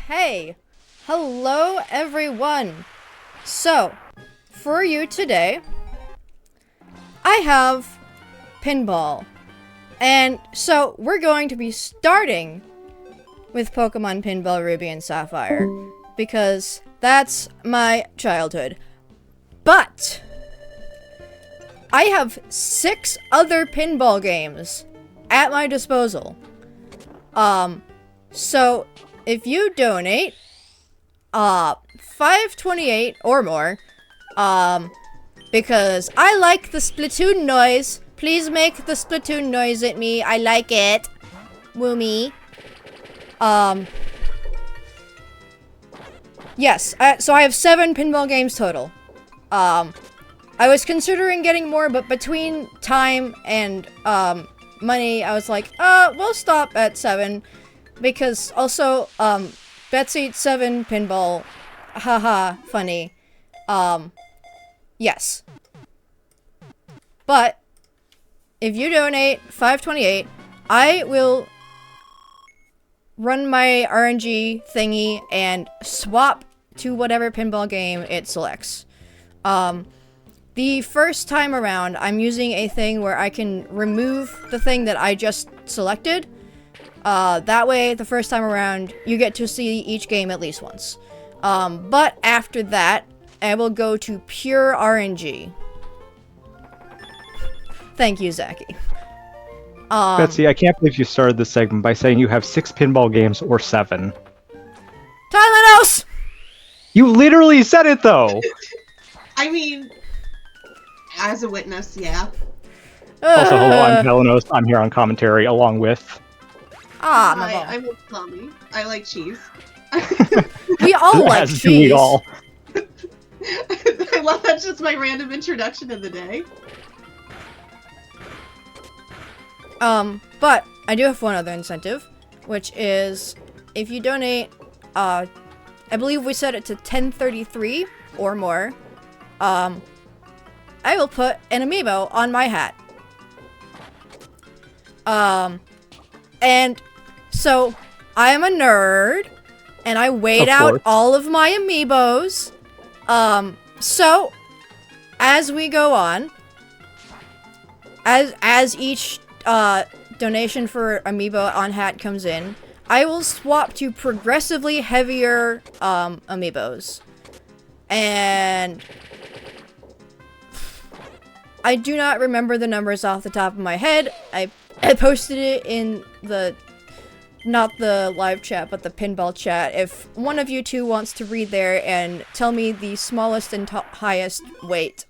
Hey, hello everyone. So, for you today, I have Pinball. And so, we're going to be starting with Pokemon Pinball Ruby and Sapphire, because that's my childhood. But, I have 6 other pinball games at my disposal. So, if you donate, $5.28 or more, because I like the Splatoon noise. Please make the Splatoon noise at me. I like it. Woomy. Yes, so I have 7 pinball games total. I was considering getting more, but between time and, money, I was like, we'll stop at 7. Because also, Betsy 7 pinball, haha, funny. Yes. But, if you donate $5.28, I will run my RNG thingy and swap to whatever pinball game it selects. The first time around, I'm using a thing where I can remove the thing that I just selected. That way, the first time around, you get to see each game at least once. But after that, I will go to pure RNG. Thank you, Zachy. Betsy, I can't believe you started this segment by saying you have 6 pinball games or 7. Tylenos! You literally said it, though! I mean, as a witness, yeah. Also, hello, I'm Telenos. I'm here on commentary, along with... My ball. I'm a Tommy. I like cheese. We all like As cheese. do we all. I love that's just my random introduction of the day. But I do have one other incentive, which is if you donate, I believe we set it to 1033 or more, I will put an amiibo on my hat. And so I am a nerd, and I weighed out all of my amiibos. So as we go on, as each donation for amiibo on hat comes in, I will swap to progressively heavier amiibos. And I do not remember the numbers off the top of my head. I posted it in the, not the live chat, but the pinball chat. If one of you two wants to read there and tell me the smallest and highest weight.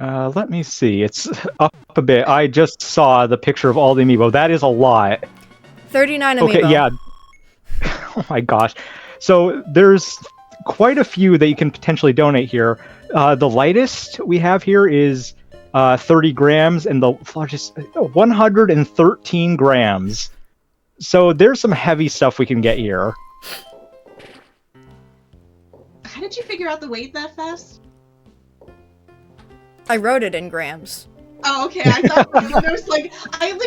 Let me see. It's up a bit. I just saw the picture of all the amiibo. That is a lot. 39 amiibo. Okay, yeah. Oh my gosh. So there's quite a few that you can potentially donate here. The lightest we have here is 30 grams, and the largest 113 grams. So there's some heavy stuff we can get here. How did you figure out the weight that fast? I wrote it in grams. Oh, okay. I thought Tylenos, I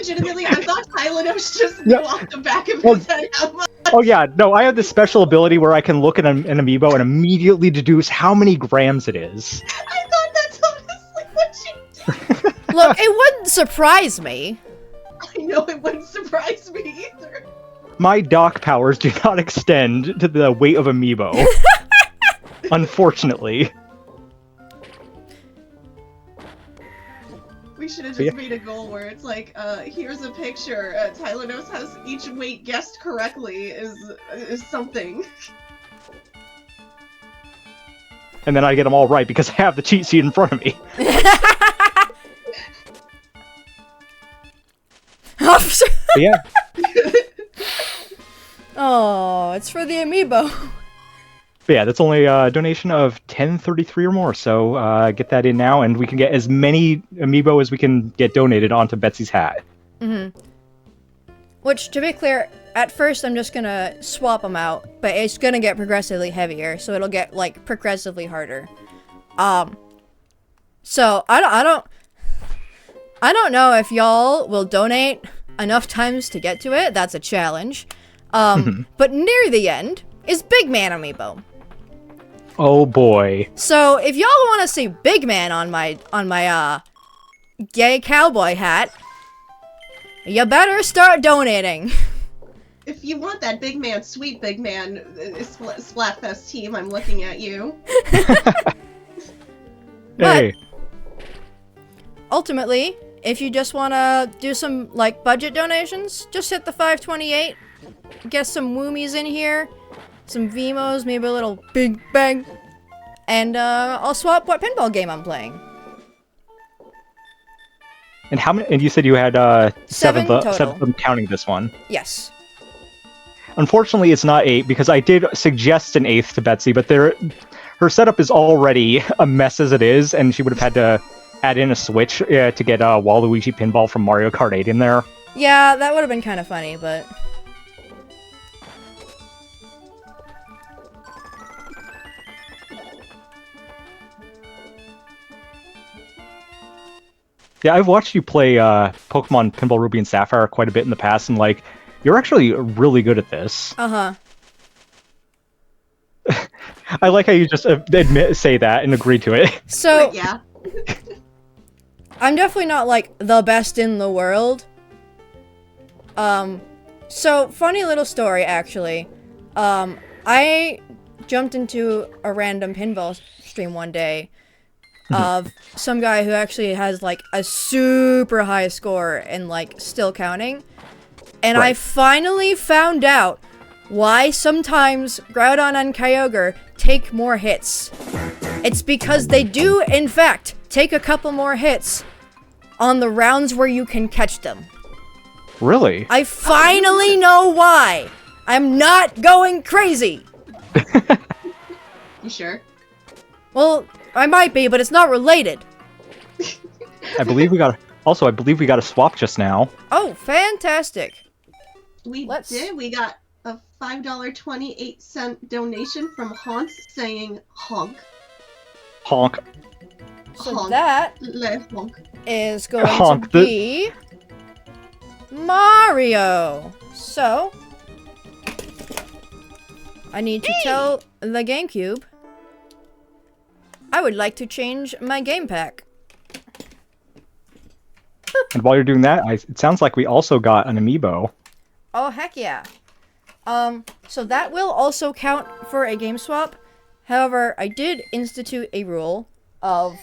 thought Tylenos just knew off the back of his head how much. Oh yeah, no, I have this special ability where I can look at an amiibo and immediately deduce how many grams it is. I thought that's honestly what you did. Look, it wouldn't surprise me. I know it wouldn't surprise me either. My dock powers do not extend to the weight of amiibo. Unfortunately. We should have just made a goal where it's like, here's a picture. Tylenos has each weight guessed correctly is something. And then I get them all right because I have the cheat sheet in front of me. But yeah. Oh, it's for the amiibo. But yeah, that's only a donation of 1033 or more, so get that in now, and we can get as many amiibo as we can get donated onto Betsy's hat. Mm-hmm. Which, to be clear, at first I'm just gonna swap them out, but it's gonna get progressively heavier, so it'll get, progressively harder. So, I don't know if y'all will donate enough times to get to it. That's a challenge. But near the end is Big Man amiibo. Oh boy. So if y'all want to see Big Man on my gay cowboy hat, you better start donating. If you want that big man, sweet big man, Splatfest team, I'm looking at you. Hey. Ultimately, if you just want to do some like budget donations, just hit the 528. Get some Woomies in here, some Vimos, maybe a little Big Bang, and I'll swap what pinball game I'm playing. And how many? And you said you had Seven total. 7 of them counting this one. Yes. Unfortunately, it's not 8 because I did suggest an 8th to Betsy, but her setup is already a mess as it is, and she would have had to add in a Switch to get Waluigi Pinball from Mario Kart 8 in there. Yeah, that would have been kind of funny, but... Yeah, I've watched you play Pokemon Pinball Ruby and Sapphire quite a bit in the past, and like, you're actually really good at this. Uh-huh. I like how you just say that and agree to it. So, Yeah. I'm definitely not, like, the best in the world. So, funny little story, actually. I jumped into a random pinball stream one day of some guy who actually has, like, a super high score and, like, still counting. And I Right. finally found out why sometimes Groudon and Kyogre take more hits. It's because they do, in fact, take a couple more hits on the rounds where you can catch them. Really? I finally know why. I'm not going crazy. You sure? Well, I might be, but it's not related. I believe we got a swap just now. Oh, fantastic. We Let's- did. We got a $5.28 donation from Hans saying honk. Honk. So Honk. that Le honk. is going Honk to the- be Mario. So I need to tell the GameCube I would like to change my game pack. And while you're doing that, it sounds like we also got an amiibo. Oh, heck yeah. So that will also count for a game swap. However, I did institute a rule of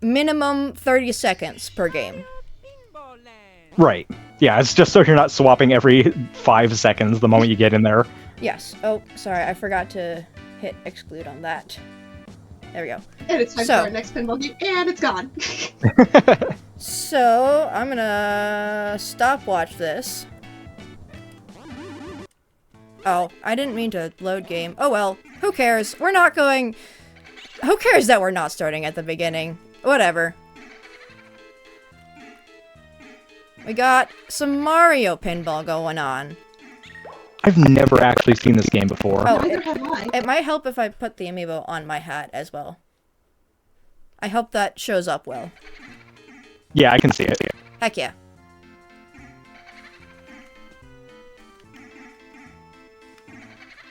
minimum 30 seconds per game. Right. Yeah, it's just so you're not swapping every 5 seconds the moment you get in there. Yes. Oh, sorry, I forgot to hit exclude on that. There we go. And it's time So- for our next pinball game, and it's gone. So, I'm gonna stopwatch this. Oh, I didn't mean to load game. Oh well, who cares? We're not going... Who cares that we're not starting at the beginning? Whatever. We got some Mario pinball going on. I've never actually seen this game before. Oh, Neither have I. it might help if I put the amiibo on my hat as well. I hope that shows up well. Yeah, I can see it. Heck yeah.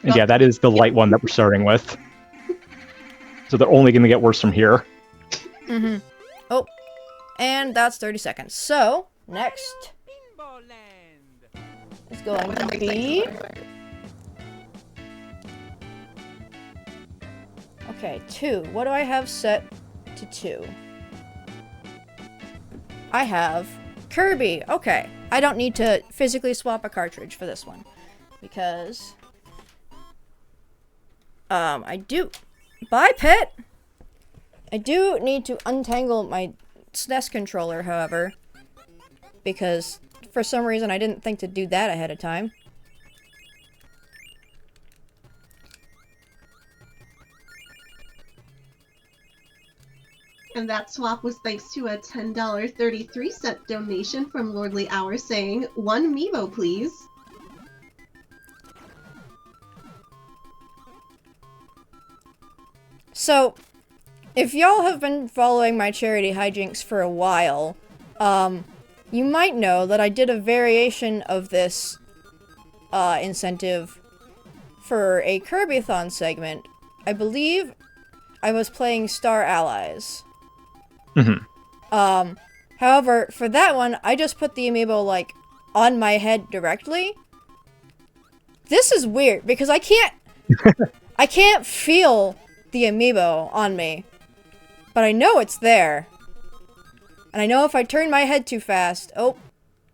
And yeah, that is the light one that we're starting with. So they're only going to get worse from here. Mm-hmm. Oh, and that's 30 seconds. So, next is going to be... Okay, 2. What do I have set to 2? I have Kirby. Okay, I don't need to physically swap a cartridge for this one. Because... I do... Bye, Pet! I do need to untangle my SNES controller, however, because for some reason I didn't think to do that ahead of time. And that swap was thanks to a $10.33 donation from Lordly Hour saying, "One Mevo, please." So, if y'all have been following my charity hijinks for a while, you might know that I did a variation of this incentive for a Kirby-thon segment. I believe I was playing Star Allies. However, for that one, I just put the amiibo, like, on my head directly. This is weird, because I can't feel the amiibo on me. But I know it's there. And I know if I turn my head too fast... Oh,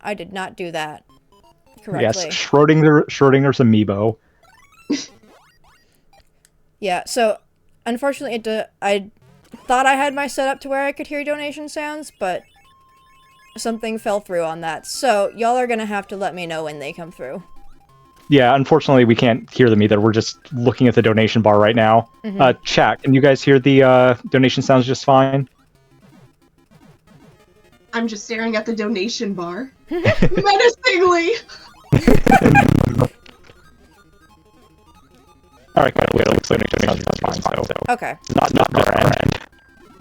I did not do that correctly. Yes, Schrodinger's amiibo. Yeah, so, unfortunately, I thought I had my setup to where I could hear donation sounds, but something fell through on that. So, y'all are gonna have to let me know when they come through. Yeah, unfortunately, we can't hear them either. We're just looking at the donation bar right now. Chat, can you guys hear the donation sounds just fine? I'm just staring at the donation bar. Menacingly! Alright, good. Wait, looks like donation sounds fine, so... Okay. Not our end.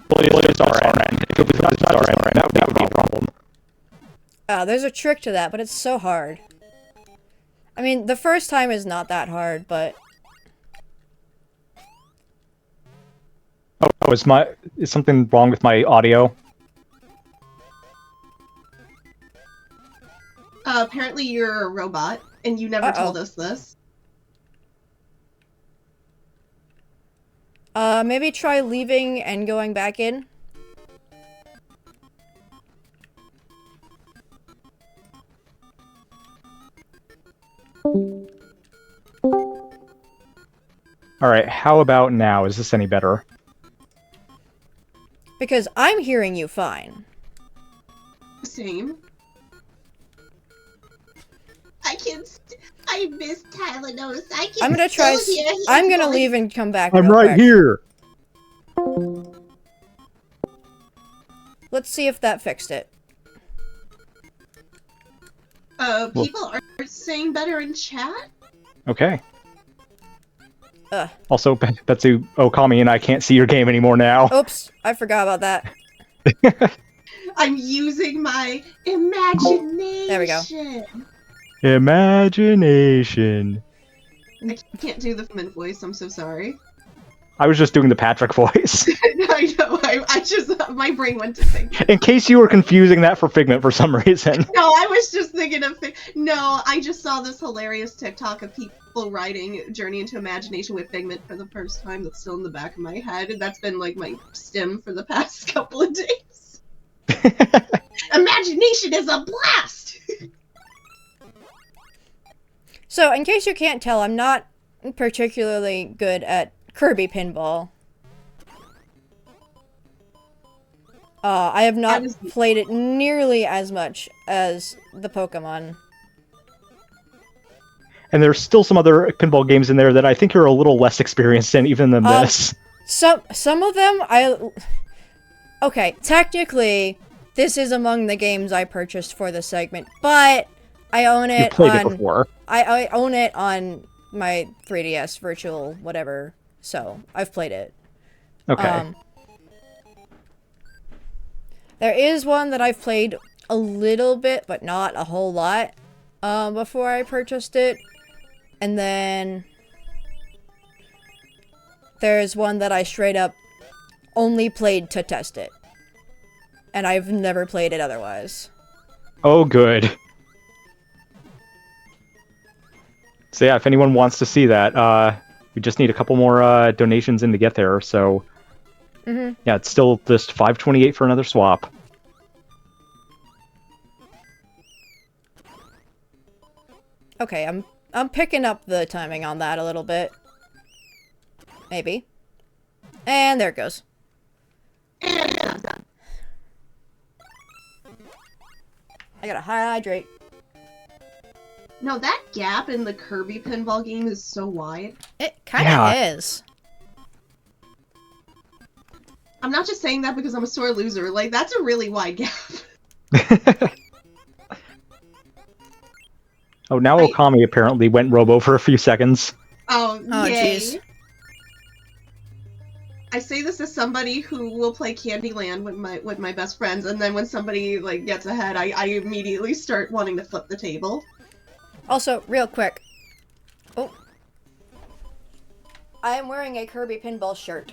Well, it is our end. If it was not our end, that would be a problem. There's a trick to that, but it's so hard. I mean, the first time is not that hard, but... Oh, is something wrong with my audio? Apparently you're a robot, and you never told us this. Maybe try leaving and going back in. Alright, how about now? Is this any better? Because I'm hearing you fine. Same. I miss Tylenol. I'm gonna try. I'm gonna leave and come back. I'm real right quick. here. Let's see if that fixed it. People are saying better in chat? Okay. Also, Betsy Okami and I can't see your game anymore now. Oops, I forgot about that. I'm using my imagination. There we go. Imagination. I can't do the Figment voice, I'm so sorry. I was just doing the Patrick voice. I know, I just, my brain went to Figment. In case you were confusing that for Figment for some reason. No, I was just thinking of No, I just saw this hilarious TikTok of people writing Journey into Imagination with Figment for the first time. That's still in the back of my head, and that's been like my stim for the past couple of days. Imagination is a blast! So, in case you can't tell, I'm not particularly good at Kirby Pinball. I have not played it nearly as much as the Pokemon. And there's still some other pinball games in there that I think you're a little less experienced in even than this. Some of them, okay, technically, this is among the games I purchased for the segment, but I own it it before. I own it on my 3DS virtual whatever, so I've played it. Okay. There is one that I've played a little bit, but not a whole lot, before I purchased it. And then there's one that I straight up only played to test it. And I've never played it otherwise. Oh, good. So yeah, if anyone wants to see that, we just need a couple more donations in to get there, so... Yeah, it's still just $5.28 for another swap. Okay, I'm picking up the timing on that a little bit. Maybe. And there it goes. I gotta hydrate. No, that gap in the Kirby pinball game is so wide. It kinda is. I'm not just saying that because I'm a sore loser. Like, that's a really wide gap. Oh, now Okami apparently went robo for a few seconds. Oh, yay. Jeez. I say this as somebody who will play Candyland with my best friends, and then when somebody like gets ahead, I immediately start wanting to flip the table. Also, real quick. Oh. I am wearing a Kirby Pinball shirt.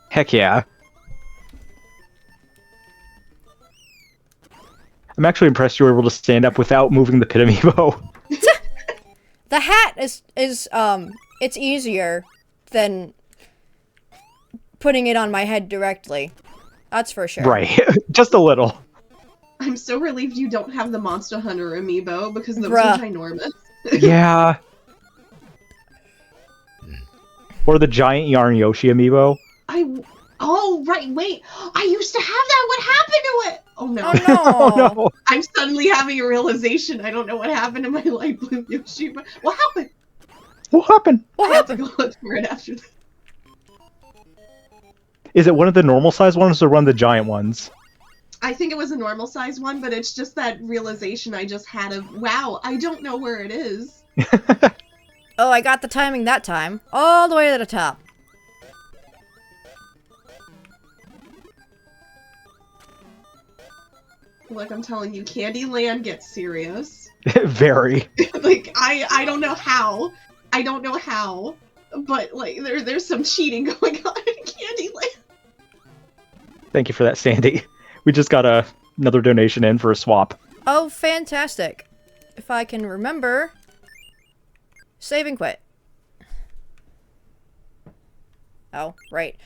Heck yeah. I'm actually impressed you were able to stand up without moving the pit amiibo. The hat is it's easier than putting it on my head directly. That's for sure. Right. Just a little. I'm so relieved you don't have the Monster Hunter amiibo because those Bruh. are ginormous. Yeah. Or the giant Yarn Yoshi amiibo. Oh, right, wait. I used to have that. What happened to it? Oh, no. Oh no. Oh no. I'm suddenly having a realization. I don't know what happened to my light blue Yoshi, but what happened? What happened? What I have to happened? go look for it after this. Is it one of the normal size ones or one of the giant ones? I think it was a normal size one, but it's just that realization I just had of, wow, I don't know where it is. Oh, I got the timing that time. All the way to the top. Look, I'm telling you, Candyland gets serious. Very. Like, I don't know how. I don't know how. But, like, there's some cheating going on in Candyland. Thank you for that, Sandy. We just got another donation in for a swap. Oh, fantastic. If I can remember. Save and quit. Oh, right.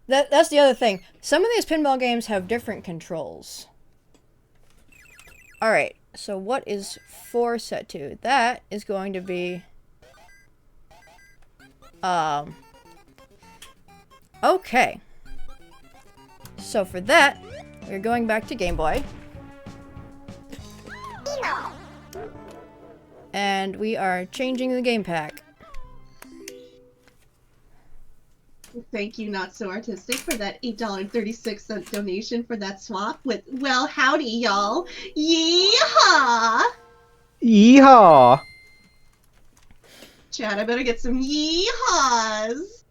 That's the other thing. Some of these pinball games have different controls. Alright, so what is 4 set to? That is going to be... Okay. So for that, we're going back to Game Boy. And we are changing the game pack. Thank you, Not So Artistic, for that $8.36 donation for that swap with, well, howdy, y'all. Yeehaw! Yeehaw! Chad, I better get some yeehaws.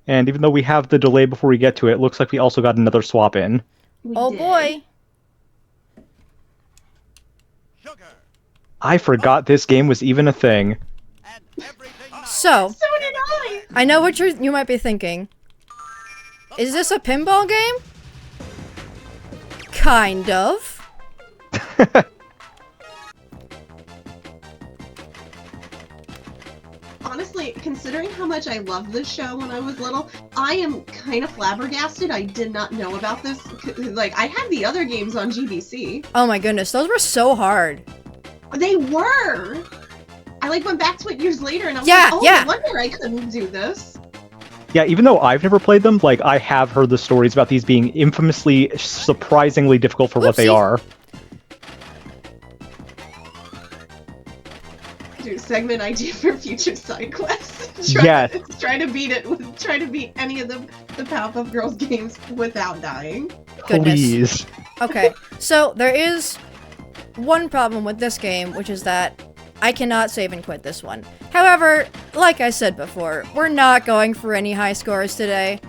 And even though we have the delay before we get to it, it looks like we also got another swap in. We Oh did. boy! I forgot this game was even a thing. So, So did I! I know what you might be thinking. Is this a pinball game? Kind of. Honestly, considering how much I loved this show when I was little, I am kind of flabbergasted I did not know about this. Like, I had the other games on GBC. Oh my goodness, those were so hard. They were! I, like, went back to it years later and I was Yeah, like, oh, yeah. no wonder I couldn't do this. Yeah, even though I've never played them, like, I have heard the stories about these being infamously, surprisingly difficult for what they Oopsie. are. Dude, segment idea for future side quests. Yes. Try to beat it. Try to beat any of the Powerpuff Girls games without dying. Goodness. Please. Okay, so there is one problem with this game, which is that I cannot save and quit this one. However, like I said before, we're not going for any high scores today.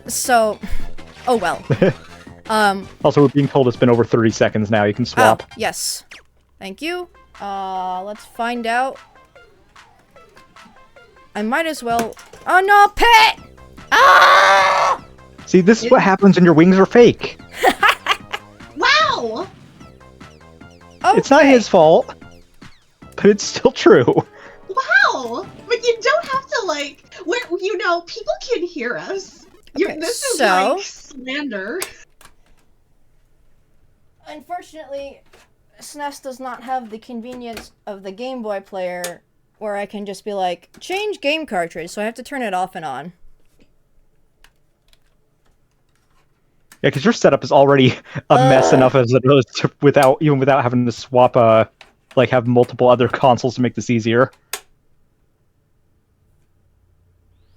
So, oh well. Also, we're being told it's been over 30 seconds now. You can swap. Oh, yes. Thank you. Let's find out. I might as well... Oh no, pit! Ah! See, this is what happens when your wings are fake. Wow! Okay. It's not his fault, but it's still true. Wow! But you don't have to, like, where, you know, people can hear us. Okay, This is so- like slander. Unfortunately, SNES does not have the convenience of the Game Boy player where I can just be like, change game cartridge, so I have to turn it off and on. Yeah, because your setup is already a mess enough as it is without having to swap, like have multiple other consoles to make this easier.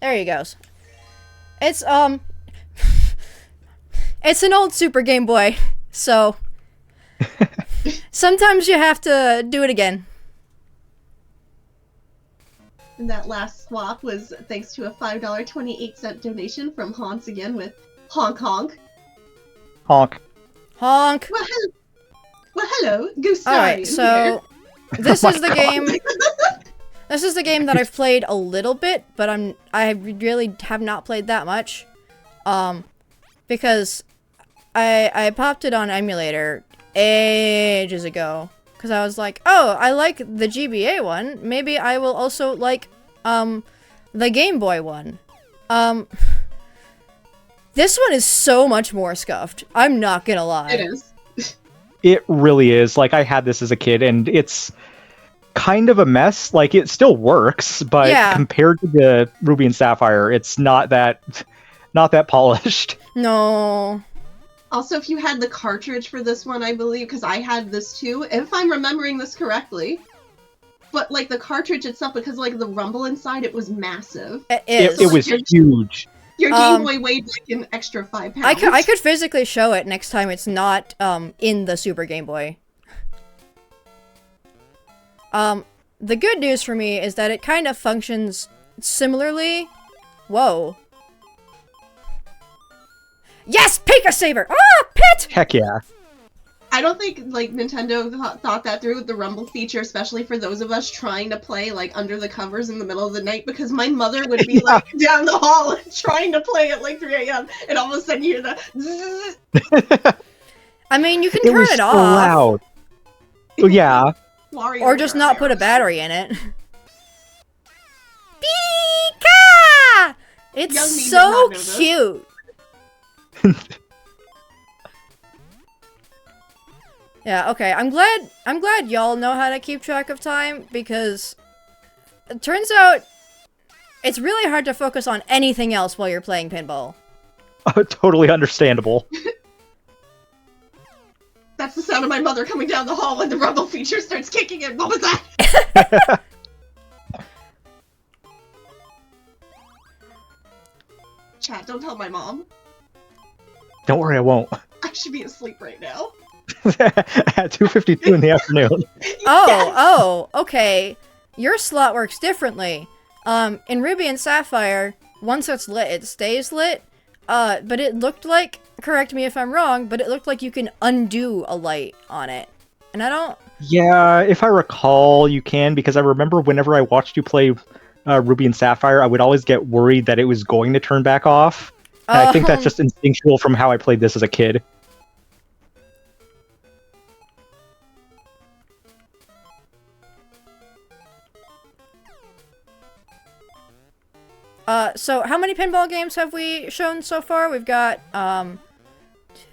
There he goes. It's, it's an old Super Game Boy, so sometimes you have to do it again. And that last swap was thanks to a $5.28 donation from Hans again with Honk Honk. Honk. Honk. Well, hello, Goose. Alright, so this Oh is my the God. game. This is the game that I've played a little bit, but I really have not played that much. Because I popped it on emulator ages ago. Because I was like, oh, I like the GBA one. Maybe I will also like, the Game Boy one. This one is so much more scuffed. I'm not gonna lie. It is. It really is. Like, I had this as a kid, and it's kind of a mess. Like, it still works, but Yeah. compared to the Ruby and Sapphire, it's not that polished. No. Also, if you had the cartridge for this one, I believe, because I had this too, if I'm remembering this correctly. But, like, the cartridge itself, because, like, the rumble inside, it was massive. It is. It was huge. Your Game Boy weighed, like, an extra 5 pounds. I could physically show it next time it's not, in the Super Game Boy. The good news for me is that it kind of functions similarly. Whoa. Yes! Pika Saber! Ah! Pit! Heck yeah. I don't think, like, Nintendo thought that through with the rumble feature, especially for those of us trying to play, like, under the covers in the middle of the night, because my mother would be, like, down the hall trying to play at, like, 3 a.m., and all of a sudden you hear the zzz. I mean, you can It turn was it so off. loud. Oh, yeah. Wario Or just not put a Wario. battery in it. Pika! It's Young me did so not know this. cute. Yeah, okay. I'm glad y'all know how to keep track of time, because it turns out it's really hard to focus on anything else while you're playing pinball. Totally understandable. That's the sound of my mother coming down the hall when the rumble feature starts kicking in. What was that? Chat, don't tell my mom. Don't worry, I won't. I should be asleep right now. At 2:52 in the afternoon. Oh, okay. Your slot works differently. In Ruby and Sapphire, once it's lit, it stays lit. But it looked like, correct me if I'm wrong, but it looked like you can undo a light on it. And I don't... Yeah, if I recall, you can, because I remember whenever I watched you play Ruby and Sapphire, I would always get worried that it was going to turn back off. And I think that's just instinctual from how I played this as a kid. So how many pinball games have we shown so far? We've got, I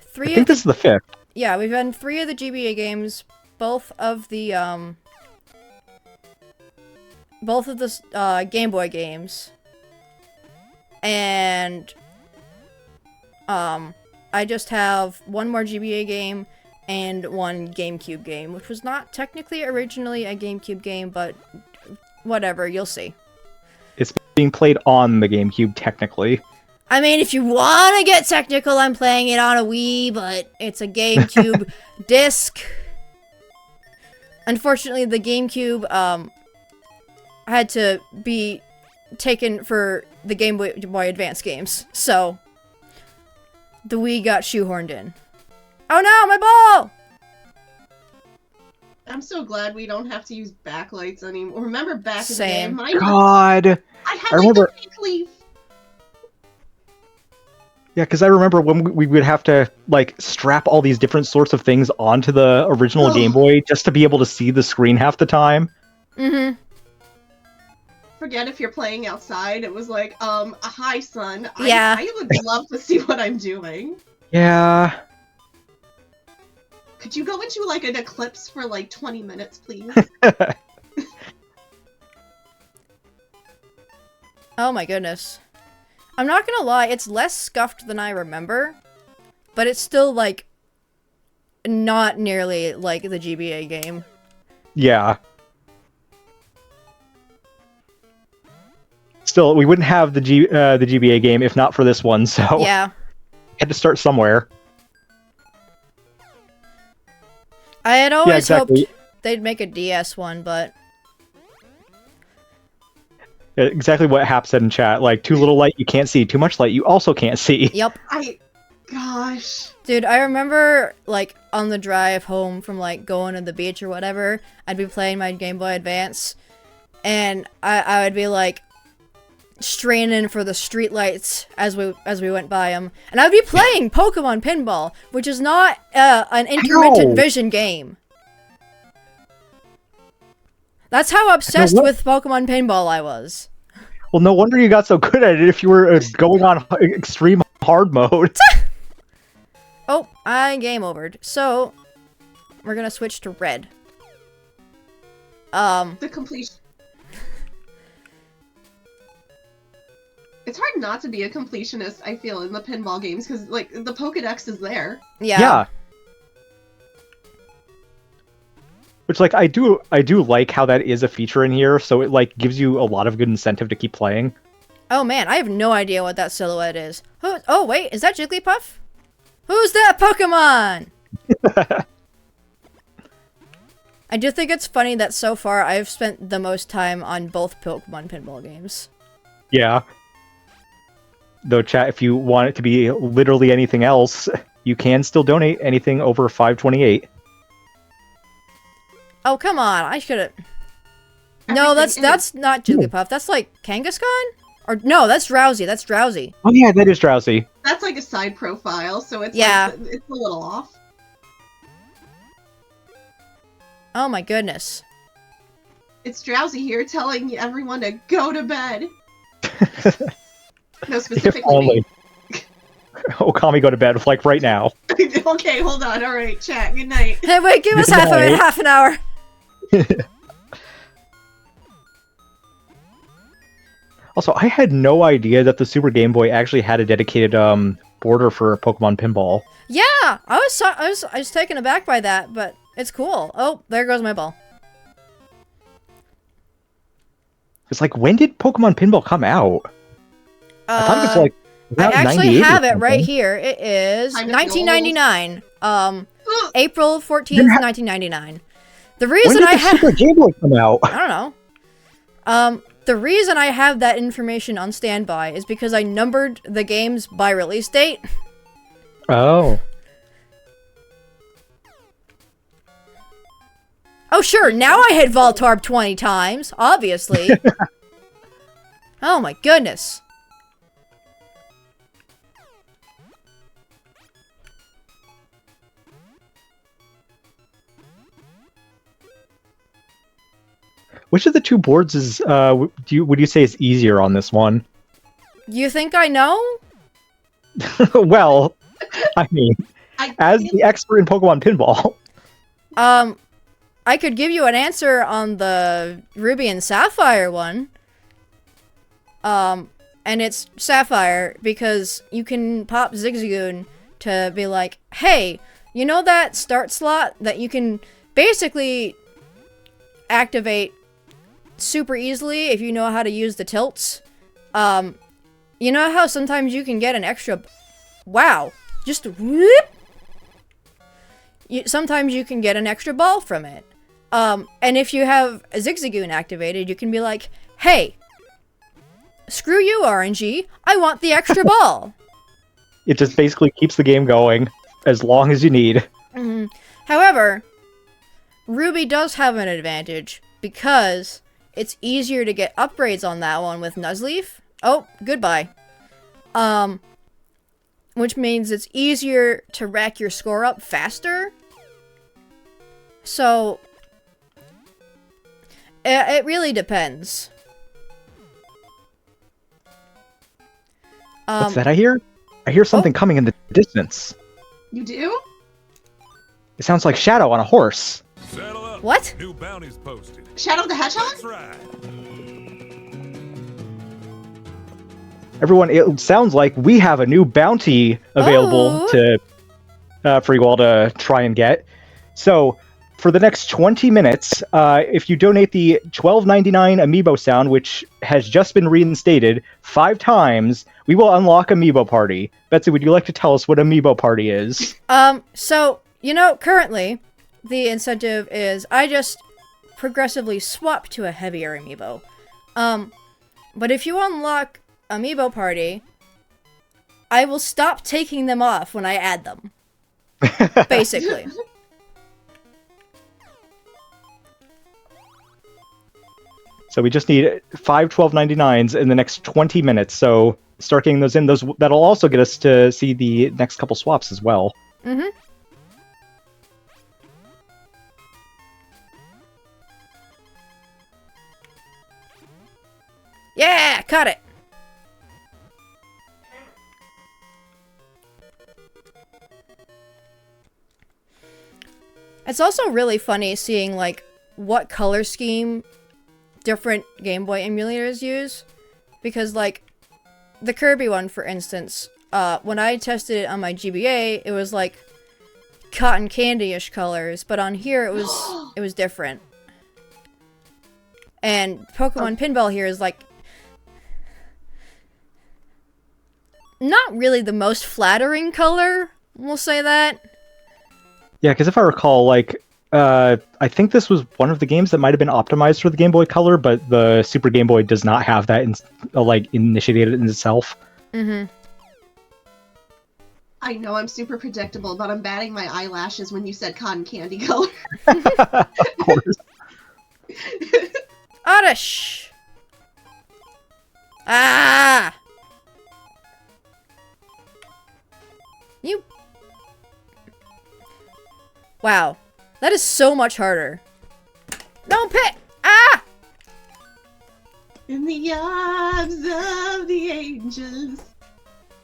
three think this is the 5th. Yeah, we've done 3 of the GBA games, both of the Game Boy games. And, I just have one more GBA game and one GameCube game, which was not technically originally a GameCube game, but whatever, you'll see. It's being played on the GameCube, technically. I mean, if you want to get technical, I'm playing it on a Wii, but it's a GameCube disc. Unfortunately, the GameCube, had to be taken for the Game Boy Advance games, so the Wii got shoehorned in. Oh no, my ball! I'm so glad we don't have to use backlights anymore. Remember back in the Same. day? Mine God! I had I like remember- the pink leaf. Yeah, because I remember when we would have to, like, strap all these different sorts of things onto the original Ugh. Game Boy just to be able to see the screen half the time. Mm-hmm. Forget if you're playing outside. It was like, hi, son. Yeah. I would love to see what I'm doing. Yeah. Could you go into, like, an eclipse for, like, 20 minutes, please? Oh my goodness. I'm not gonna lie, it's less scuffed than I remember, but it's still, like, not nearly like the GBA game. Yeah. Still, we wouldn't have the GBA game if not for this one, so Yeah. had to start somewhere. I had always exactly. hoped they'd make a DS one, but... Exactly what Hap said in chat. Like, too little light, you can't see. Too much light, you also can't see. Yep. Gosh. Dude, I remember, like, on the drive home from, like, going to the beach or whatever, I'd be playing my Game Boy Advance, and I would be, like, straining for the streetlights as we went by them, and I'd be playing Pokemon Pinball, which is not an intermittent vision game. That's how obsessed with Pokemon Pinball I was. Well, no wonder you got so good at it if you were going on extreme hard mode. Oh, I game overed. So, we're gonna switch to red. The completion. It's hard not to be a completionist, I feel, in the pinball games, because, like, the Pokedex is there. Yeah. Which, like, I do like how that is a feature in here, so it, like, gives you a lot of good incentive to keep playing. Oh man, I have no idea what that silhouette is. Oh wait, is that Jigglypuff? Who's that Pokemon? I do think it's funny that so far I've spent the most time on both Pokemon pinball games. Yeah. Though, chat, if you want it to be literally anything else, you can still donate anything over 528. Oh, come on, I should've... No, that's not Jigglypuff, that's like Kangaskhan? Or, no, that's Drowsy, that's Drowsy. Oh yeah, that is Drowsy. That's like a side profile, so it's yeah. Like, it's a little off. Oh my goodness. It's Drowsy here telling everyone to go to bed. No, specifically. If only. Okami, go to bed, like, right now. Okay, hold on. All right, chat. Good night. Hey, wait, give us half an hour. Also, I had no idea that the Super Game Boy actually had a dedicated border for Pokemon Pinball. Yeah, I was taken aback by that, but it's cool. Oh, there goes my ball. It's like, when did Pokemon Pinball come out? I thought it was like I actually have it right here. It is 1999. April 14th, 1999. The reason when did the Super Game Boy come out? I don't know. The reason I have that information on standby is because I numbered the games by release date. Oh. Oh, sure, now I hit Voltorb 20 times, obviously. Oh my goodness. Which of the two boards is would you say is easier on this one? You think I know? Well, I mean, as the expert in Pokemon Pinball. I could give you an answer on the Ruby and Sapphire one. And it's Sapphire because you can pop Zigzagoon to be like, hey, you know that start slot that you can basically activate super easily if you know how to use the tilts? You know how sometimes you can get an extra... Wow. Just whoop! Sometimes you can get an extra ball from it. And if you have a Zigzagoon activated, you can be like, hey, screw you, RNG. I want the extra ball. It just basically keeps the game going as long as you need. Mm-hmm. However, Ruby does have an advantage because it's easier to get upgrades on that one with Nuzleaf. Oh, goodbye. Which means it's easier to rack your score up faster. So, it really depends. What's that I hear? I hear something coming in the distance. You do? It sounds like Shadow on a horse. What? New bounties posted. Shadow the Hedgehog? That's right. Everyone, it sounds like we have a new bounty available for you all to try and get. So, for the next 20 minutes, if you donate the $12.99 Amiibo sound, which has just been reinstated 5 times, we will unlock Amiibo Party. Betsy, would you like to tell us what Amiibo Party is? So, you know, currently, the incentive is I just progressively swap to a heavier Amiibo. But if you unlock Amiibo Party, I will stop taking them off when I add them. Basically. So we just need 5 $12.99s in the next 20 minutes. So start getting those in. That'll also get us to see the next couple swaps as well. Mm-hmm. Yeah, caught it. It's also really funny seeing like what color scheme different Game Boy emulators use, because like the Kirby one, for instance, when I tested it on my GBA, it was like cotton candy-ish colors, but on here it was different. And Pokemon Pinball here is like not really the most flattering color, we'll say that. Yeah, because if I recall, like, I think this was one of the games that might have been optimized for the Game Boy Color, but the Super Game Boy does not have that, initiated in itself. Mm-hmm. I know I'm super predictable, but I'm batting my eyelashes when you said cotton candy color. Of course. Oddish! Ah! You... Wow. That is so much harder. No, Pit! Ah! In the arms of the angels.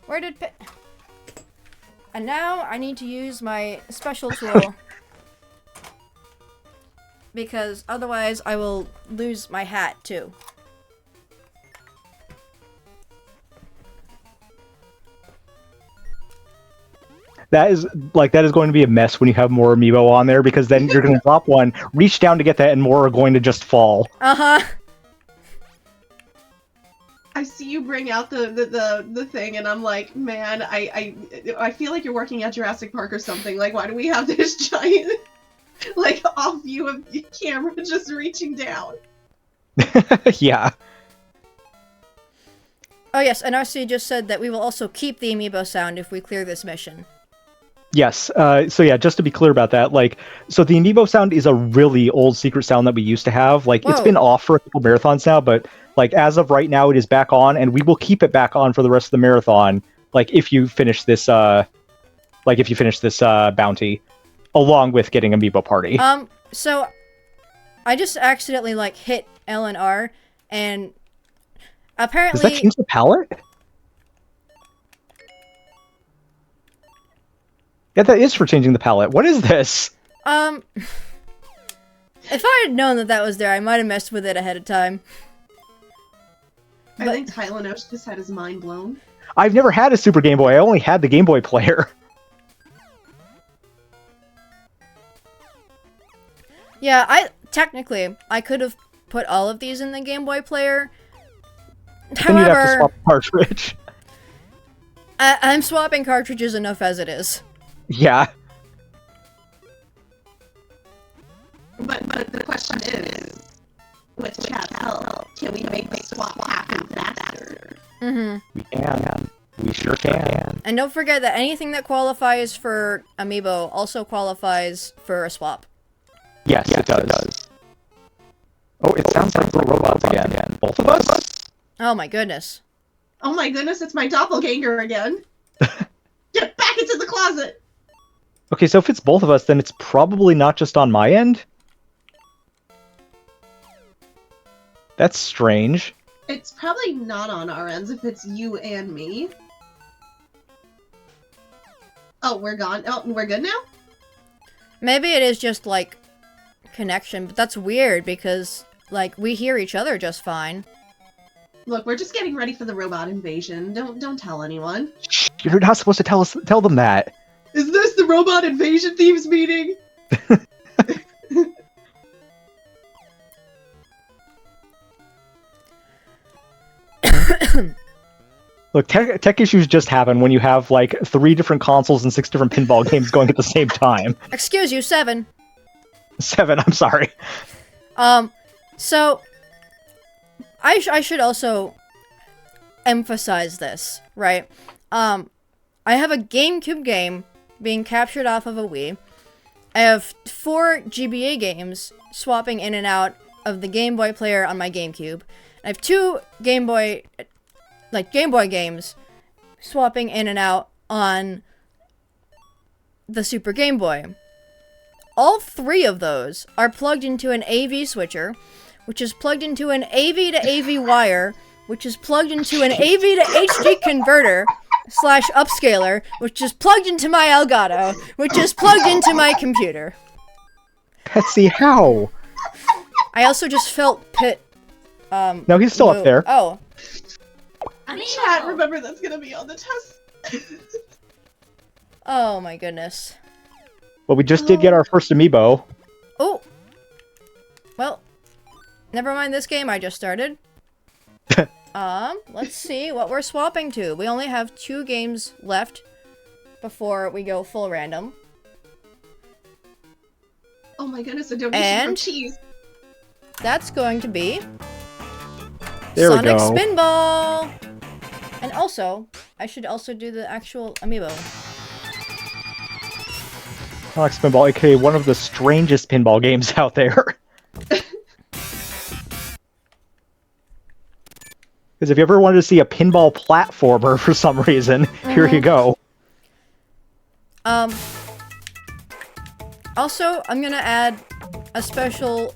Where did Pit... And now I need to use my special tool. Because otherwise I will lose my hat, too. That is going to be a mess when you have more amiibo on there, because then you're going to drop one, reach down to get that, and more are going to just fall. Uh-huh. I see you bring out the thing, and I'm like, man, I feel like you're working at Jurassic Park or something. Like, why do we have this giant, like, off view of the camera just reaching down? Yeah. Oh yes, and RC just said that we will also keep the amiibo sound if we clear this mission. Yes. So yeah, just to be clear about that, so the amiibo sound is a really old secret sound that we used to have. It's Whoa. been off for a couple marathons now, but as of right now, it is back on, and we will keep it back on for the rest of the marathon. If you finish this, bounty, along with getting amiibo party. So I just accidentally hit L and R, and apparently. Does that change the palette? Yeah, that is for changing the palette. What is this? If I had known that was there, I might have messed with it ahead of time. I think Tylenosh just had his mind blown. I've never had a Super Game Boy. I only had the Game Boy player. Yeah, I could have put all of these in the Game Boy player. Then you'd have to swap the cartridge. I'm swapping cartridges enough as it is. Yeah. But the question is, with chat help, can we make the swap happen faster? Mm-hmm. We can. We sure can. And don't forget that anything that qualifies for amiibo also qualifies for a swap. Yes, it does. Oh, it sounds like we're robots again. Both of us? Oh my goodness. Oh my goodness, it's my doppelganger again. Get back into the closet! Okay, so if it's both of us, then it's probably not just on my end? That's strange. It's probably not on our ends if it's you and me. Oh, we're gone. Oh, we're good now? Maybe it is just connection, but that's weird because we hear each other just fine. Look, we're just getting ready for the robot invasion. Don't tell anyone. Shh, you're not supposed to tell them that. Is this the robot invasion thieves meeting? Look, tech issues just happen when you have 3 different consoles and 6 different pinball games going at the same time. Excuse you, 7. 7, I'm sorry. So I should also emphasize this, right? I have a GameCube game being captured off of a Wii. I have 4 GBA games swapping in and out of the Game Boy player on my GameCube. I have 2 Game Boy games swapping in and out on the Super Game Boy. All 3 of those are plugged into an AV switcher, which is plugged into an AV to AV wire, which is plugged into an AV to HD converter / upscaler, which is plugged into my Elgato, which is plugged into my computer. Betsy, how? I also just felt Pit. No, he's still up there. Oh. Chat, remember that's gonna be on the test. Oh my goodness. Well, we just did get our first amiibo. Oh. Well, never mind this game I just started. Let's see what we're swapping to. We only have 2 games left before we go full random. Oh my goodness, a donation from And Cheese. that's going to be There Sonic we go. Spinball. And also, I should also do the actual amiibo. Sonic Spinball, aka one of the strangest pinball games out there. Because if you ever wanted to see a pinball platformer for some reason, here you go. Also, I'm gonna add a special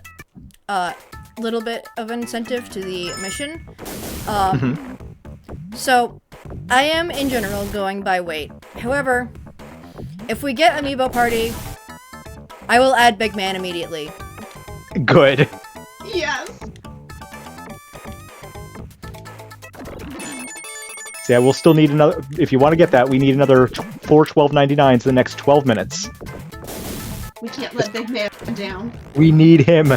little bit of incentive to the mission. So, I am in general going by weight. However, if we get Amiibo Party, I will add Big Man immediately. Good. Yes. So yeah, we'll still need another. If you want to get that, we need another 4 $12.99s in the next 12 minutes. We can't let Big Man down. We need him.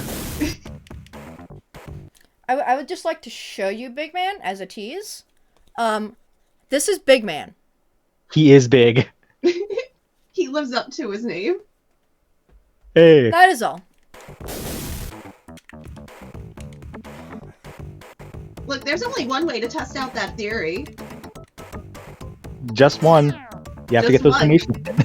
I would just like to show you Big Man as a tease. This is Big Man. He is big. He lives up to his name. Hey. That is all. Look, there's only one way to test out that theory. Just one. You have to Just get those one. donations in.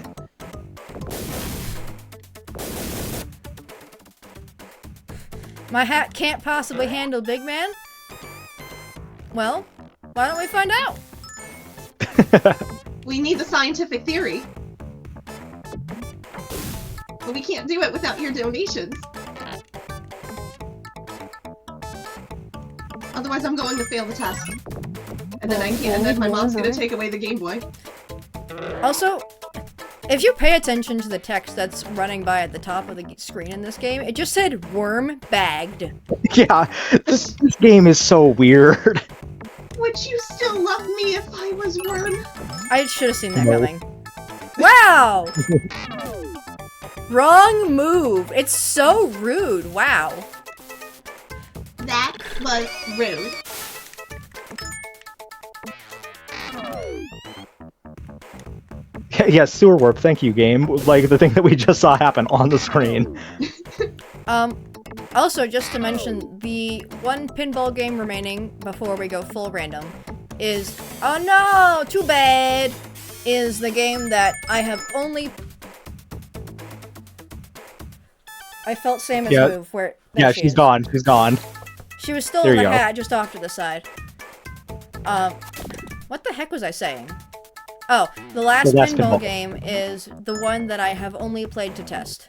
My hat can't possibly handle Big Man? Well, why don't we find out? We need the scientific theory. But we can't do it without your donations. Otherwise, I'm going to fail the test. And then I can't. And then my mom's gonna take away the Game Boy. Also, if you pay attention to the text that's running by at the top of the screen in this game, it just said worm bagged. Yeah, this game is so weird. Would you still love me if I was Worm? I should have seen that No. coming. Wow! Wrong move. It's so rude. Wow. That was rude. Yeah, sewer warp. Thank you, game. Like the thing that we just saw happen on the screen. Also, just to mention, the one pinball game remaining before we go full random is, oh no, too bad, is the game that I have only... I felt Samus Yeah. move where... Yeah, there she she's is. gone. She's gone. She was still There in you the go. hat, just off to the side. What the heck was I saying? Oh, the last The last pinball pinball. game is the one that I have only played to test.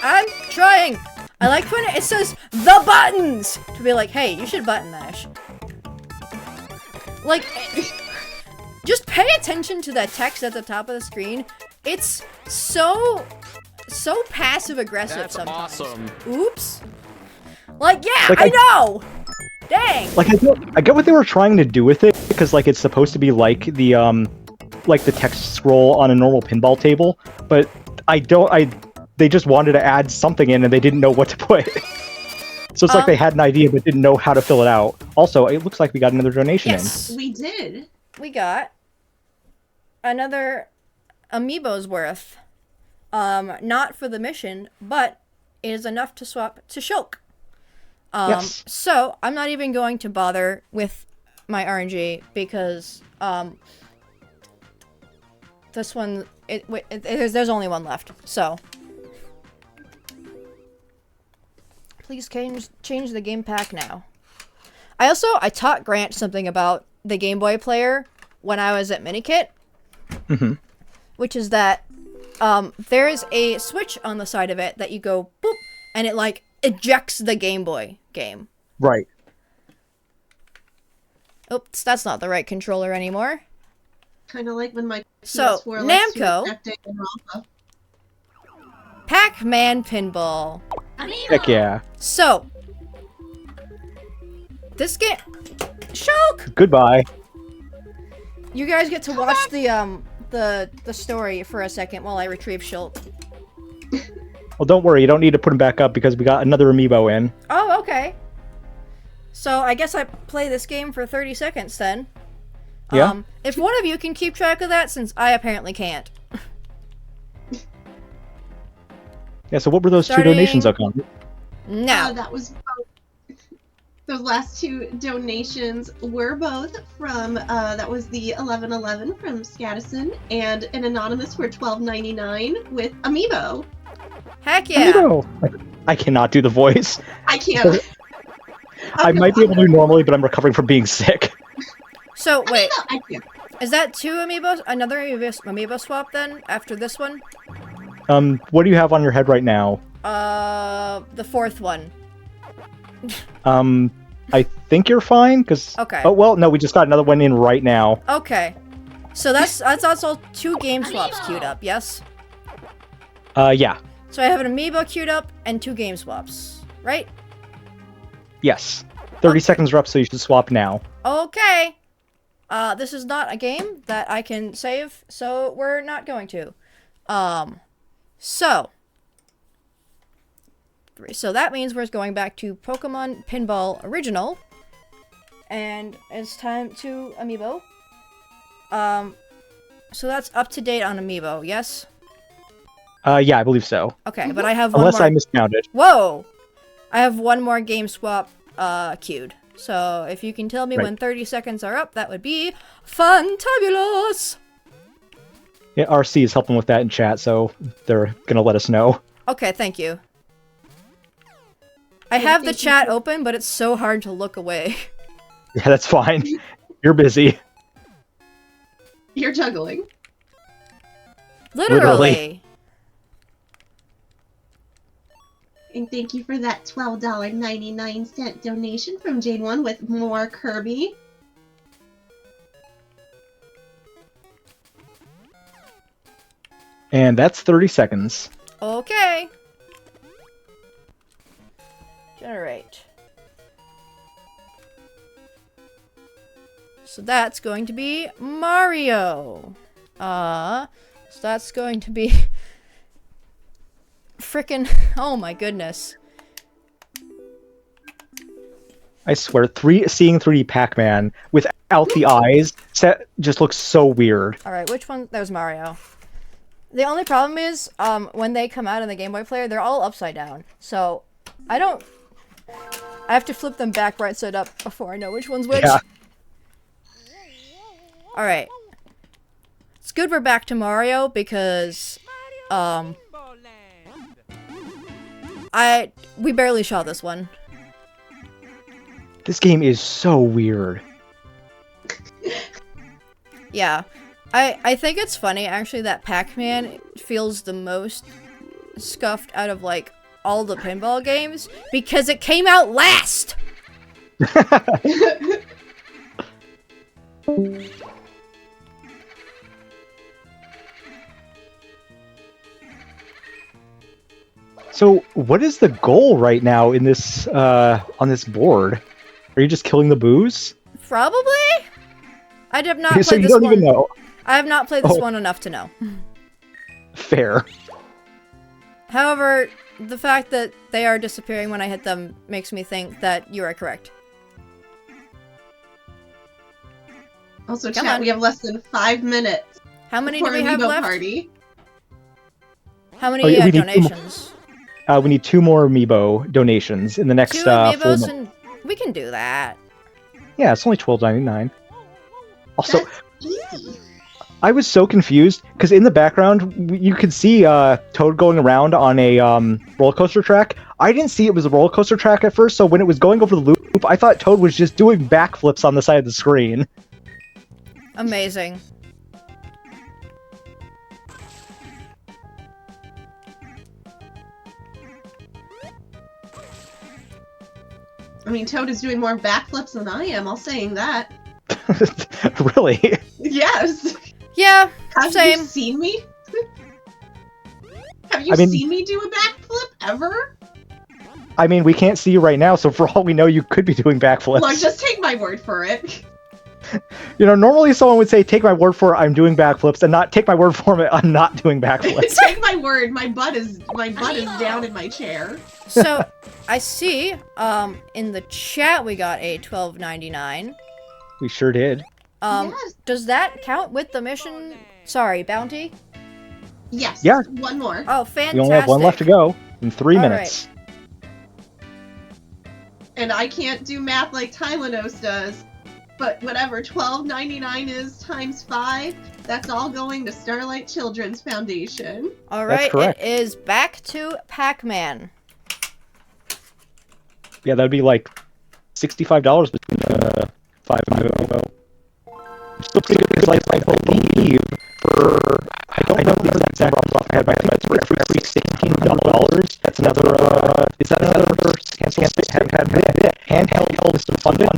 I'm trying! I like when it says the buttons! To be like, hey, you should button mash. Like, just pay attention to that text at the top of the screen. It's so passive aggressive That's sometimes. awesome. Oops. Like, yeah, Like, I know! Dang! Like I get what they were trying to do with it because like it's supposed to be like the text scroll on a normal pinball table, but they just wanted to add something in and they didn't know what to put. So it's like they had an idea but didn't know how to fill it out. Also, it looks like we got another donation Yes, We did. we got another amiibo's worth. Not for the mission, but it is enough to swap to Shulk. Yes. So I'm not even going to bother with my RNG because this one there's only one left. So please change the game pack now. I taught Grant something about the Game Boy player when I was at Minikit, which is that there is a switch on the side of it that you go boop, and it like ejects the Game Boy game. Right. Oops, that's not the right controller anymore. Kind of like when my So, PS4 likes to Namco, eject it in Rafa. Pac-Man Pinball. Heck yeah. So, this game... Shulk! Goodbye. You guys get to watch the story for a second while I retrieve Shulk. Well, don't worry. You don't need to put him back up because we got another amiibo in. Oh, okay. So, I guess I play this game for 30 seconds then. Yeah. If one of you can keep track of that, since I apparently can't. Yeah, so what were those two Starting donations, Okon? Now. That was those last two donations were both from that was the 1111 from Scadison and an anonymous for $12.99 with Amiibo. Heck yeah. Amiibo! I cannot do the voice. I can't. I might be able to do normally, but I'm recovering from being sick. So, wait. I can't. Is that two amiibos? Another amiibo swap then? After this one? What do you have on your head right now? The fourth one. I think you're fine, because... Okay. Oh, well, no, we just got another one in right now. Okay. So that's also two game swaps queued up, yes? Yeah. So I have an amiibo queued up and two game swaps, right? Yes. 30 Okay. seconds are up, so you should swap now. Okay. This is not a game that I can save, so we're not going to. So that means we're going back to Pokemon Pinball Original, and it's time to amiibo. So that's up to date on amiibo, yes? Yeah, I believe so. Okay, but I have one Unless more. I miscounted. Whoa! I have one more game swap queued. So if you can tell me Right. when 30 seconds are up, that would be fantabulous! Yeah, RC is helping with that in chat, so they're gonna let us know. Okay, thank you. I have the chat open, but it's so hard to look away. Yeah, that's fine. You're busy. You're juggling. Literally. And thank you for that $12.99 donation from Jane1 with more Kirby. And that's 30 seconds. Okay. Generate. So that's going to be Mario. So that's going to be frickin' oh my goodness. I swear, seeing 3D Pac-Man without the eyes just looks so weird. All right, which one? There's Mario. The only problem is, when they come out in the Game Boy player, they're all upside down. So, I have to flip them back right side up before I know which one's which. Yeah. All right. It's good we're back to Mario because, we barely shot this one. This game is so weird. Yeah. I think it's funny, actually, that Pac-Man feels the most scuffed out of, like, all the pinball games because it came out last! So, what is the goal right now in this on this board? Are you just killing the booze? Probably? I have not played So you this don't one. even know. I have not played this Oh. one enough to know. Fair. However, the fact that they are disappearing when I hit them makes me think that you are correct. Also, Come chat, on. we have less than 5 minutes How many do for we have Amiibo left? Party. How many Oh, yeah, we need two more. donations? We need 2 more amiibo donations in the next 2 4 amiibos, months. and we can do that. Yeah, it's only $12.99. Also, That's easy. I was so confused because in the background you could see Toad going around on a roller coaster track. I didn't see it was a roller coaster track at first, so when it was going over the loop, I thought Toad was just doing backflips on the side of the screen. Amazing. I mean, Toad is doing more backflips than I am. I'll saying that. Really? Yes. Yeah, Have same. you seen me? Have you I mean- seen me do a backflip ever? I mean, we can't see you right now, so for all we know, you could be doing backflips. Look, just take my word for it. You know, normally someone would say, take my word for it, I'm doing backflips, and not take my word for it, I'm not doing backflips. Take my word. My butt is down in my chair. So, I see, in the chat we got a $12.99. We sure did. Yes. Does that count with the mission? Sorry, bounty? Yes. Yeah. One more. Oh, fantastic. We only have 1 left to go in 3 All minutes. And I can't do math like Tylenos does. But whatever $12.99 is times 5, that's all going to Starlight Children's Foundation. Alright, correct. it is back to Pac-Man. Yeah, that'd be like $65 between 5 and amiibo. Still pretty good because I believe for I don't know the exact numbers off my head, but I think it's for every $16. That's another. Is that another handheld system funded?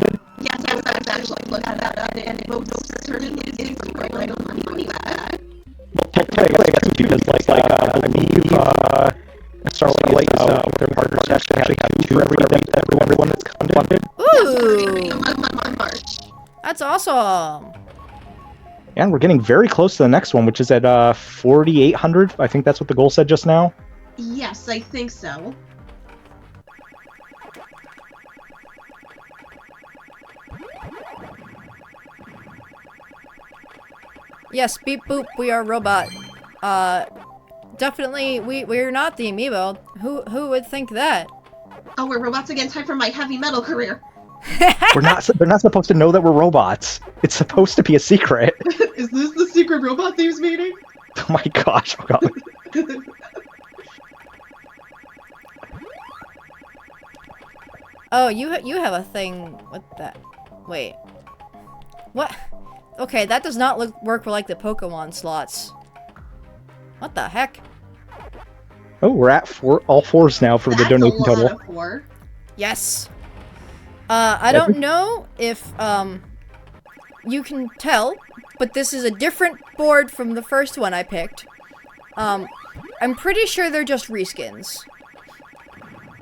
Yes, I was actually looking at that, and it most certainly is right on money back. Well, technically, I guess because I believe Starlight their partners actually have 2 for everyone that's funded. Ooh! March. That's awesome! And we're getting very close to the next one, which is at 4,800. I think that's what the goal said just now. Yes, I think so. Yes, beep boop, we are robot. Definitely, we're not the amiibo. Who would think that? Oh, we're robots again. Time for my heavy metal career. They're not supposed to know that we're robots. It's supposed to be a secret. Is this the secret robot thieves meeting? Oh my gosh. Oh God. Oh, you have a thing with that. Wait. What? Okay, that does not work like the Pokemon slots. What the heck? Oh, we're at all 4s now for the donation That's a lot total. of 4. Yes. I don't know if you can tell, but this is a different board from the first one I picked. I'm pretty sure they're just reskins.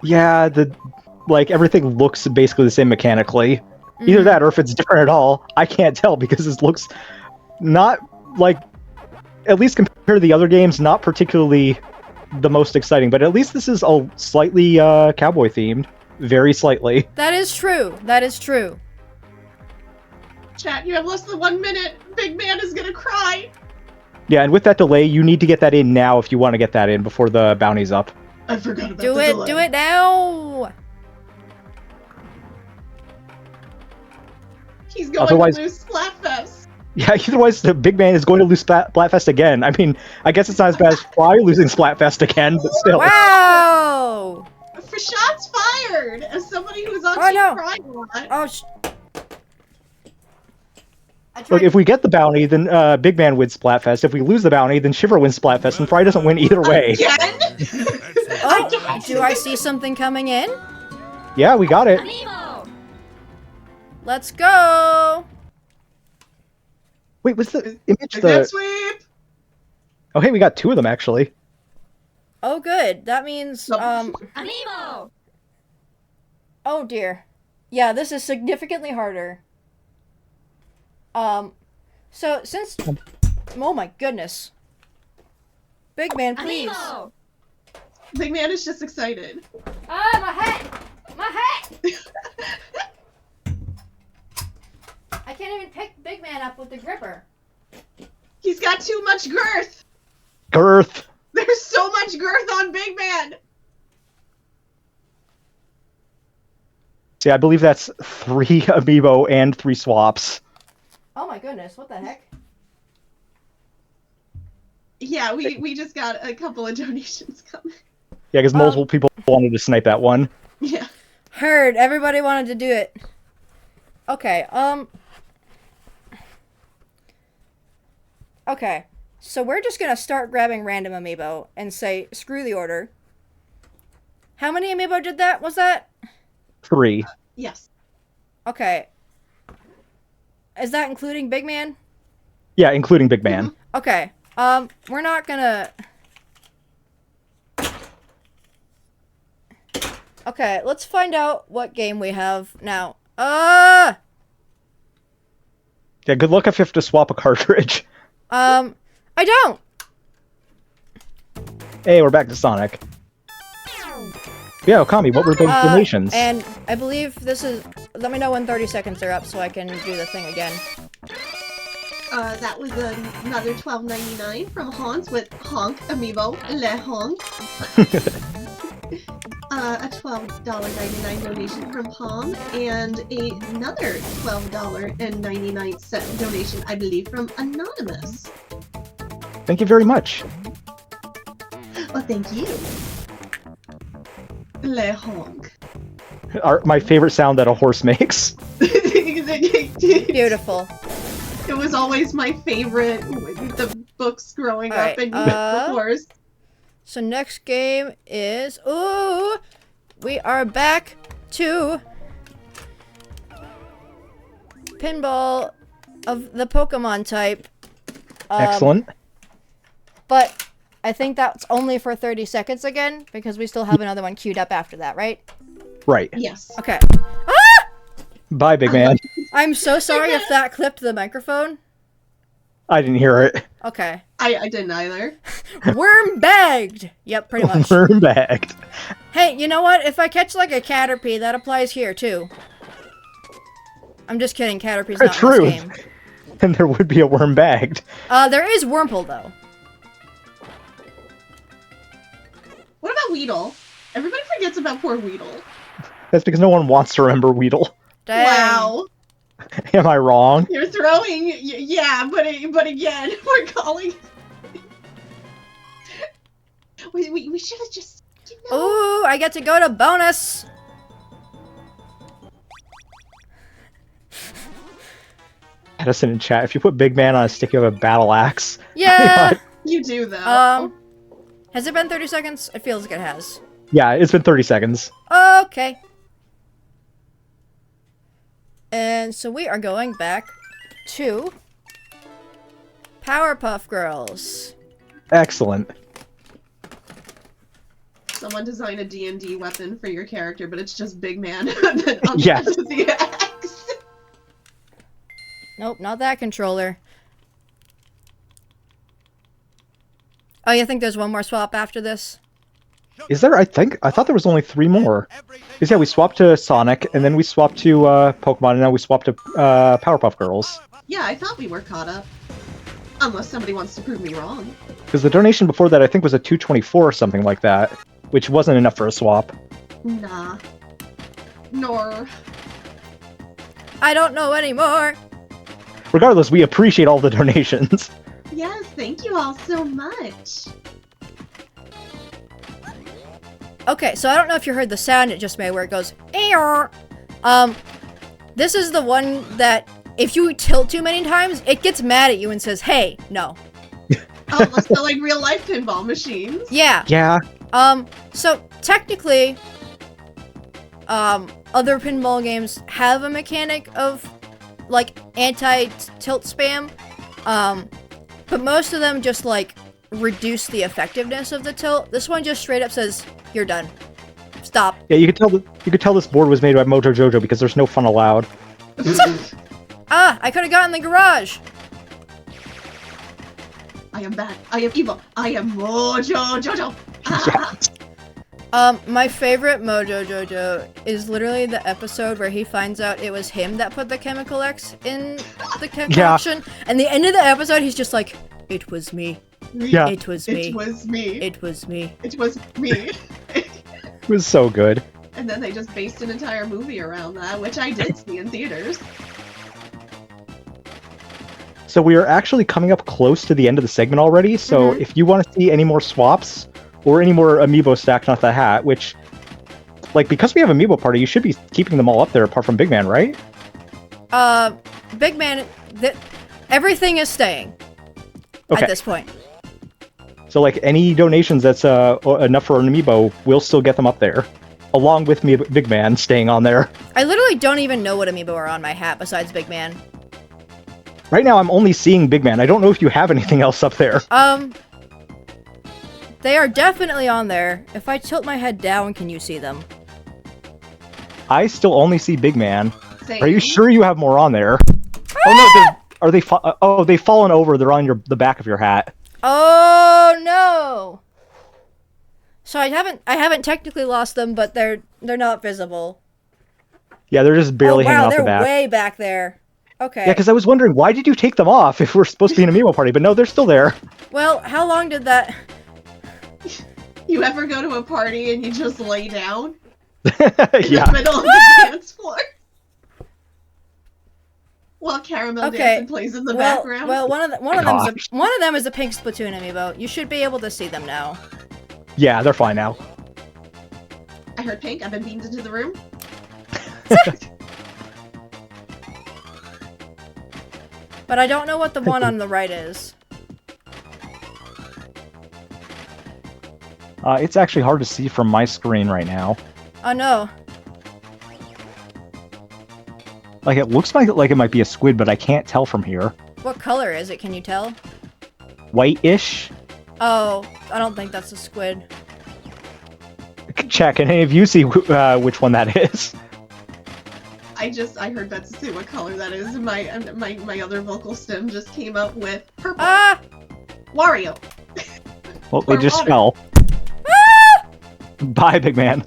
Yeah, everything looks basically the same mechanically. Either that, or if it's different at all, I can't tell because it looks not like, at least compared to the other games, not particularly the most exciting. But at least this is a slightly cowboy themed, very slightly. That is true. That is true. Chat, you have less than 1 minute. Big man is gonna cry. Yeah, and with that delay, you need to get that in now if you want to get that in before the bounty's up. I forgot about Do the it. delay. Do it now. He's going Otherwise- to lose Splatfest. Yeah, otherwise the big man is going to lose Splatfest again. I mean, I guess it's not as bad as Fry losing Splatfest again, but still. Wow. For shots fired, as somebody who's on Oh, Team no. Pride a lot. Oh, Look, if we get the bounty, then Big Man wins Splatfest. If we lose the bounty, then Shiver wins Splatfest, and Fry doesn't win either way. Again? Oh, do I see something coming in? Yeah, we got it. Let's go. Wait, was the image Jet the... sweep! Oh, hey, we got 2 of them, actually. Oh, good. That means, Amiibo! oh dear. Yeah, this is significantly harder. So since, oh my goodness. Big man, please. Amiibo! Big man is just excited. Ah, my hat! My hat! I can't even pick Big Man up with the gripper. He's got too much girth. Girth. There's so so much girth on Big Man. See, I believe that's 3 amiibo and 3 swaps. Oh my goodness, what the heck? Yeah, we just got a couple of donations coming. Yeah, because multiple people wanted to snipe that one. Yeah. Heard, everybody wanted to do it. Okay, okay, so we're just gonna start grabbing random amiibo and say, screw the order. How many amiibo did that? Was that? 3. Yes. Okay. Is that including Big Man? Yeah, including Big Man. Okay, we're not gonna... Okay, let's find out what game we have now. Yeah, good luck if you have to swap a cartridge. I don't! Hey, we're back to Sonic. Yeah, Okami, what were those donations? And I believe this is... Let me know when 30 seconds are up so I can do the thing again. That was another $12.99 from Hans with Honk Amiibo Le Honk. A $12.99 donation from Palm, and another $12.99 donation, I believe, from Anonymous. Thank you very much. Well, thank you. Le Honk. My favorite sound that a horse makes. Beautiful. It was always my favorite with the books growing up, and of course. So next game is... Ooh! We are back to... Pinball of the Pokemon type. Excellent. But I think that's only for 30 seconds again, because we still have another one queued up after that, right? Right. Yes. Okay. Ah! Bye, Big Man. I'm so sorry if that clipped the microphone. I didn't hear it. Okay. I didn't either. Worm bagged! Yep, pretty much. Worm bagged. Hey, you know what? If I catch like a Caterpie, that applies here too. I'm just kidding, Caterpie's not in this game. And there would be a worm bagged. There is Wurmple though. What about Weedle? Everybody forgets about poor Weedle. That's because no one wants to remember Weedle. Dang. Wow. Am I wrong? You're throwing, yeah, but again, we're calling. We should have just. You know. Ooh, I get to go to bonus. Addison in chat, if you put Big Man on a stick, you have a battle axe. Yeah. You do though. Has it been 30 seconds? It feels like it has. Yeah, it's been 30 seconds. Okay. And so we are going back to Powerpuff Girls. Excellent. Someone design a D&D weapon for your character, but it's just Big Man. Yes. The axe. Nope, not that controller. Oh, you think there's one more swap after this? Is there? I thought there was only 3 more. Because yeah, we swapped to Sonic, and then we swapped to Pokemon, and now we swapped to Powerpuff Girls. Yeah, I thought we were caught up. Unless somebody wants to prove me wrong. Because the donation before that, I think, was a 224 or something like that, which wasn't enough for a swap. Nah. Nor. I don't know anymore. Regardless, we appreciate all the donations. Yes, thank you all so much. Okay, so I don't know if you heard the sound it just made where it goes, "Eeyore." This is the one that if you tilt too many times, it gets mad at you and says, "Hey, no." Oh, so like real life pinball machines? Yeah. Yeah. So technically, other pinball games have a mechanic of like anti-tilt spam, but most of them just like reduce the effectiveness of the tilt. This one just straight up says, "You're done. Stop." Yeah, you could tell this board was made by Mojo Jojo because there's no fun allowed. I could have gotten the garage. I am bad. I am evil. I am Mojo Jojo. My favorite Mojo Jojo is literally the episode where he finds out it was him that put the chemical X in the concoction. And the end of the episode, he's just like, "It was me." Yeah. It was It me. was me. It was me. It was me. It was so good. And then they just based an entire movie around that, which I did see in theaters. So we are actually coming up close to the end of the segment already. So Mhm. if you want to see any more swaps or any more amiibo stacked onto the hat, which, like, because we have amiibo party, you should be keeping them all up there apart from Big Man, right? Big Man, everything is staying Okay. at this point. So like any donations that's enough for an amiibo, we'll still get them up there, along with me, Big Man staying on there. I literally don't even know what amiibo are on my hat besides Big Man. Right now, I'm only seeing Big Man. I don't know if you have anything else up there. They are definitely on there. If I tilt my head down, can you see them? I still only see Big Man. Same. Are you sure you have more on there? Oh no, are they? Oh, they've fallen over. They're on the back of your hat. Oh no! So I haven't technically lost them, but they're not visible. Yeah, they're just barely oh, hanging wow, off the they're back. way back there. Okay. Yeah, because I was wondering, why did you take them off if we're supposed to be an amiibo party? But no, they're still there. Well, how long did that... You ever go to a party and you just lay down in Yeah. the middle of the dance floor? While Caramel Okay. Dancing plays in the background? Well, one of them is a pink Splatoon amiibo. You should be able to see them now. Yeah, they're fine now. I heard pink. I've been beamed into the room. But I don't know what the one on the right is. It's actually hard to see from my screen right now. Oh no. Like, it looks like it might be a squid, but I can't tell from here. What color is it? Can you tell? White-ish? Oh, I don't think that's a squid. Check, and any of you see which one that is? I heard Betsy say what color that is, and my other vocal stem just came up with purple. Ah! Wario. Well, they Or just water. fell. Bye, Big Man.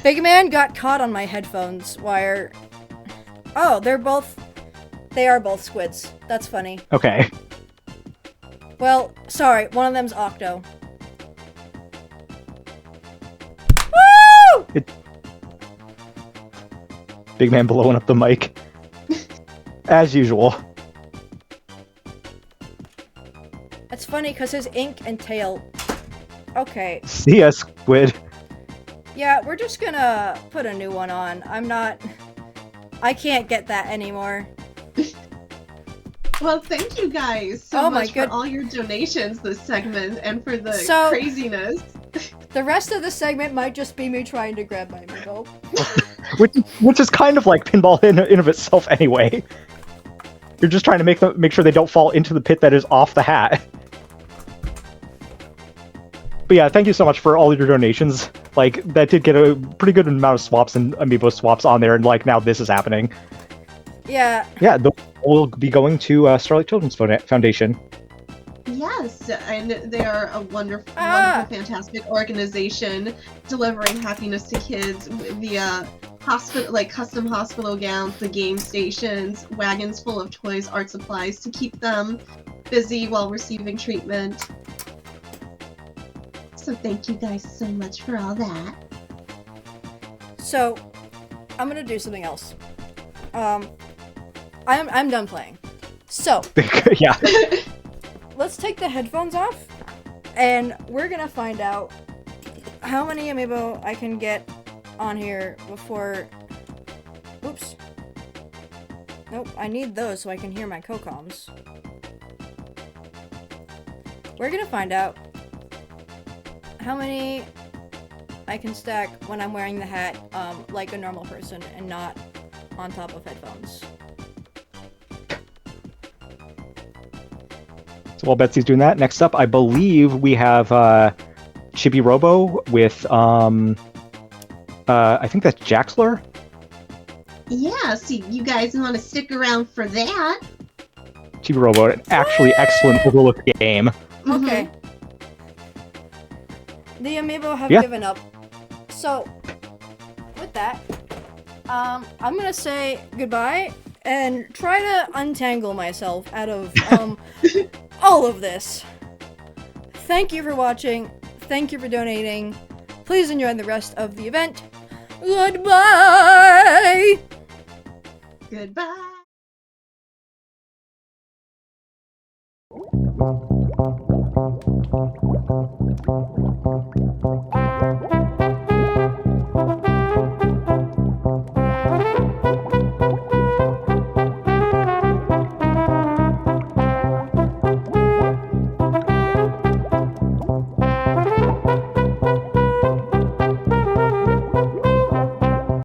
Big Man got caught on my headphones wire. Oh, they are both squids. That's funny. Okay. Well, sorry, one of them's Octo. Woo! Big Man blowing up the mic. As usual. It's funny because his ink and tail... Okay. See ya, squid. Yeah, we're just gonna put a new one on. I can't get that anymore. Well, thank you guys so Oh my much for all your donations this segment and for the So- craziness. The rest of the segment might just be me trying to grab my amiibo. Which is kind of like pinball in of itself anyway. You're just trying to make sure they don't fall into the pit that is off the hat. But yeah, thank you so much for all of your donations. Like, that did get a pretty good amount of swaps and amiibo swaps on there, and like now this is happening. Yeah. Yeah, we'll be going to Starlight Children's Foundation. Yes, and they are a wonderful, Ah! wonderful, fantastic organization delivering happiness to kids via custom hospital gowns, the game stations, wagons full of toys, art supplies to keep them busy while receiving treatment. So thank you guys so much for all that. So, I'm gonna do something else. I'm done playing. So, Yeah. let's take the headphones off, and we're gonna find out how many amiibo I can get on here before... Oops. Nope, I need those so I can hear my co-coms. We're gonna find out how many I can stack when I'm wearing the hat like a normal person and not on top of headphones. So while Betsy's doing that, next up, I believe we have Chibi Robo with I think that's Jaxler. Yeah, so you guys want to stick around for that? Chibi Robo, an actually excellent overlooked game. Okay. The amiibo have Yeah. given up. So, with that, I'm gonna say goodbye and try to untangle myself out of all of this. Thank you for watching. Thank you for donating. Please enjoy the rest of the event. Goodbye! Goodbye.